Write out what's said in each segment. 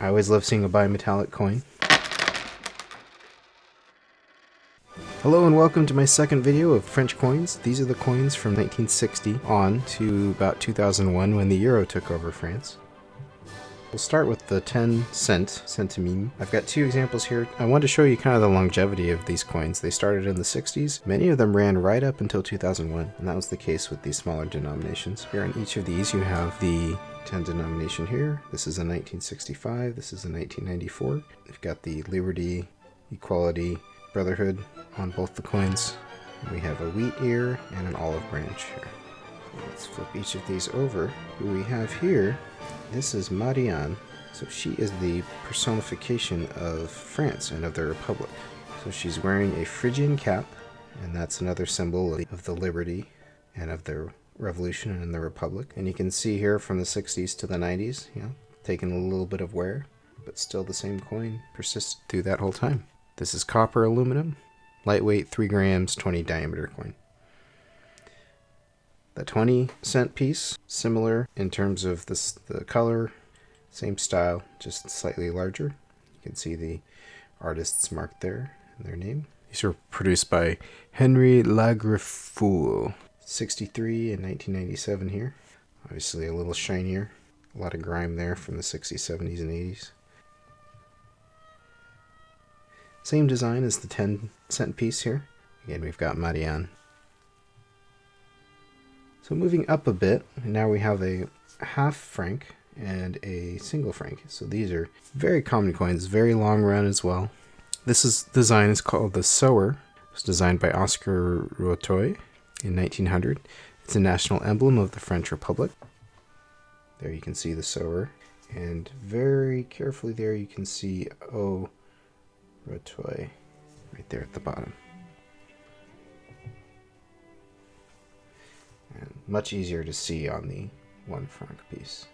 I always love seeing a bimetallic coin. Hello and welcome to my second video of French coins. These are the coins from 1960 on to about 2001 when the euro took over France. We'll start with the 10 cent centime. I've got two examples here. I want to show you kind of the longevity of these coins. They started in the 60s. Many of them ran right up until 2001, and that was the case with these smaller denominations. Here on each of these you have the 10 denomination here. This is a 1965, this is a 1994. We've got the Liberty, Equality, Brotherhood on both the coins. We have a wheat ear and an olive branch here. Let's flip each of these over. Who we have here, this is Marianne. So she is the personification of France and of the Republic. So she's wearing a Phrygian cap, and that's another symbol of the liberty and of the revolution and the Republic. And you can see here from the 60s to the 90s, taking a little bit of wear, but still the same coin persisted through that whole time. This is copper aluminum, lightweight, 3 grams, 20 diameter coin. The 20 cent piece, similar in terms of the color, same style, just slightly larger. You can see the artists marked there and their name. These were produced by Henry Lagreffoul, 63 and 1997 here. Obviously a little shinier, a lot of grime there from the 60s, 70s, and 80s. Same design as the 10 cent piece here. Again, we've got Marianne. So moving up a bit, now we have a half franc and a single franc. So these are very common coins, very long run as well. This design is called the Sower. It was designed by Oscar Rotoy in 1900. It's a national emblem of the French Republic. There you can see the Sower. And very carefully there you can see O. Rotoy right there at the bottom. And much easier to see on the 1 franc piece.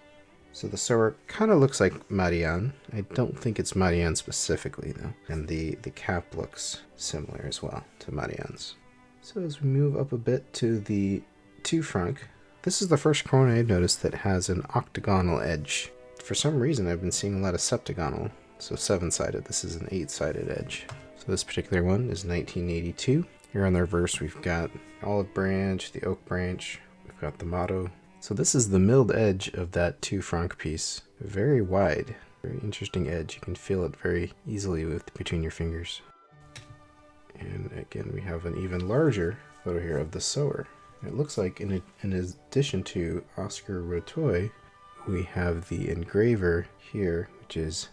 So the Sower kind of looks like Marianne. I don't think it's Marianne specifically though. And the cap looks similar as well to Marianne's. So as we move up a bit to the 2 franc, this is the first coin I've noticed that has an octagonal edge. For some reason I've been seeing a lot of septagonal. So 7-sided, this is an 8-sided edge. So this particular one is 1982. Here on the reverse we've got olive branch, the oak branch, we've got the motto. So this is the milled edge of that 2 franc piece. Very wide, very interesting edge. You can feel it very easily between your fingers. And again we have an even larger photo here of the Sower. It looks like in addition to Oscar Rotoy, we have the engraver here, which is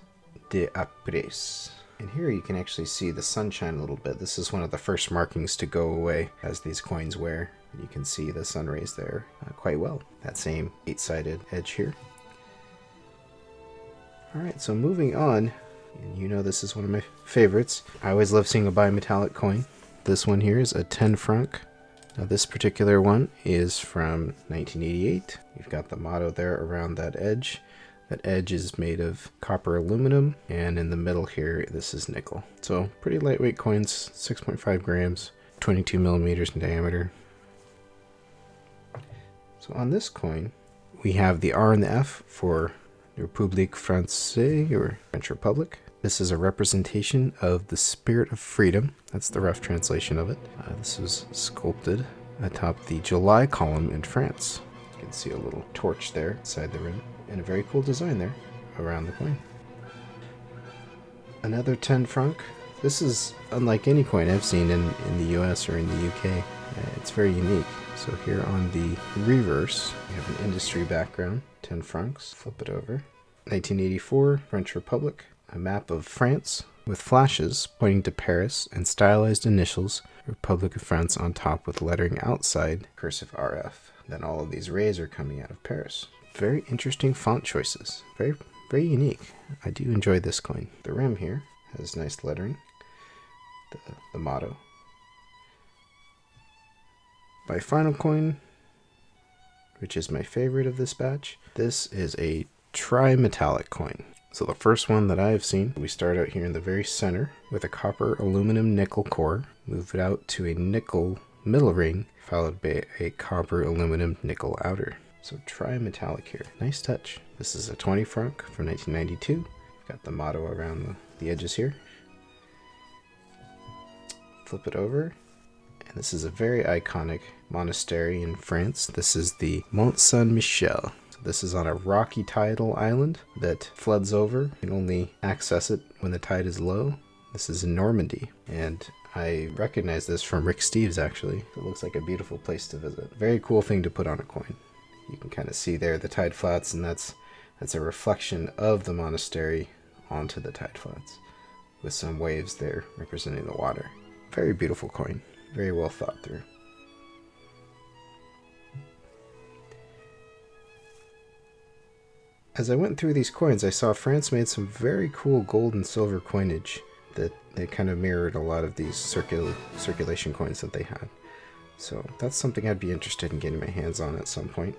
De Apres. And here you can actually see the sunshine a little bit. This is one of the first markings to go away as these coins wear. And you can see the sun rays there quite well. That same 8-sided edge here. Alright, so moving on, and you know this is one of my favorites. I always love seeing a bimetallic coin. This one here is a 10 franc. Now this particular one is from 1988. You've got the motto there around that edge. That edge is made of copper aluminum, and in the middle here, this is nickel. So pretty lightweight coins, 6.5 grams, 22 millimeters in diameter. So on this coin, we have the R and the F for République Française, or French Republic. This is a representation of the spirit of freedom. That's the rough translation of it. This was sculpted atop the July column in France. You can see a little torch there inside the rim. And a very cool design there around the coin. Another 10 franc. This is unlike any coin I've seen in the US or in the UK. It's very unique. So here on the reverse, we have an industry background, 10 francs. Flip it over. 1984, French Republic. A map of France with flashes pointing to Paris and stylized initials, Republic of France on top with lettering outside, cursive RF. Then all of these rays are coming out of Paris. Very interesting font choices. Very, very unique. I do enjoy this coin. The rim here has nice lettering. The motto. My final coin, which is my favorite of this batch, this is a tri-metallic coin. So the first one that I have seen, we start out here in the very center with a copper aluminum nickel core, move it out to a nickel middle ring, followed by a copper aluminum nickel outer. So tri-metallic here. Nice touch. This is a 20 franc from 1992. Got the motto around the edges here. Flip it over. And this is a very iconic monastery in France. This is the Mont Saint-Michel. So this is on a rocky tidal island that floods over. You can only access it when the tide is low. This is in Normandy, and I recognize this from Rick Steves actually. It looks like a beautiful place to visit. Very cool thing to put on a coin. You can kind of see there the tide flats, and that's a reflection of the monastery onto the tide flats with some waves there representing the water. Very beautiful coin. Very well thought through. As I went through these coins, I saw France made some very cool gold and silver coinage that they kind of mirrored a lot of these circulation coins that they had. So that's something I'd be interested in getting my hands on at some point.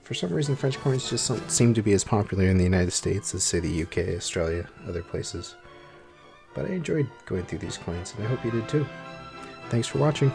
For some reason, French coins just don't seem to be as popular in the United States as, say, the UK, Australia, other places. But I enjoyed going through these coins, and I hope you did too. Thanks for watching.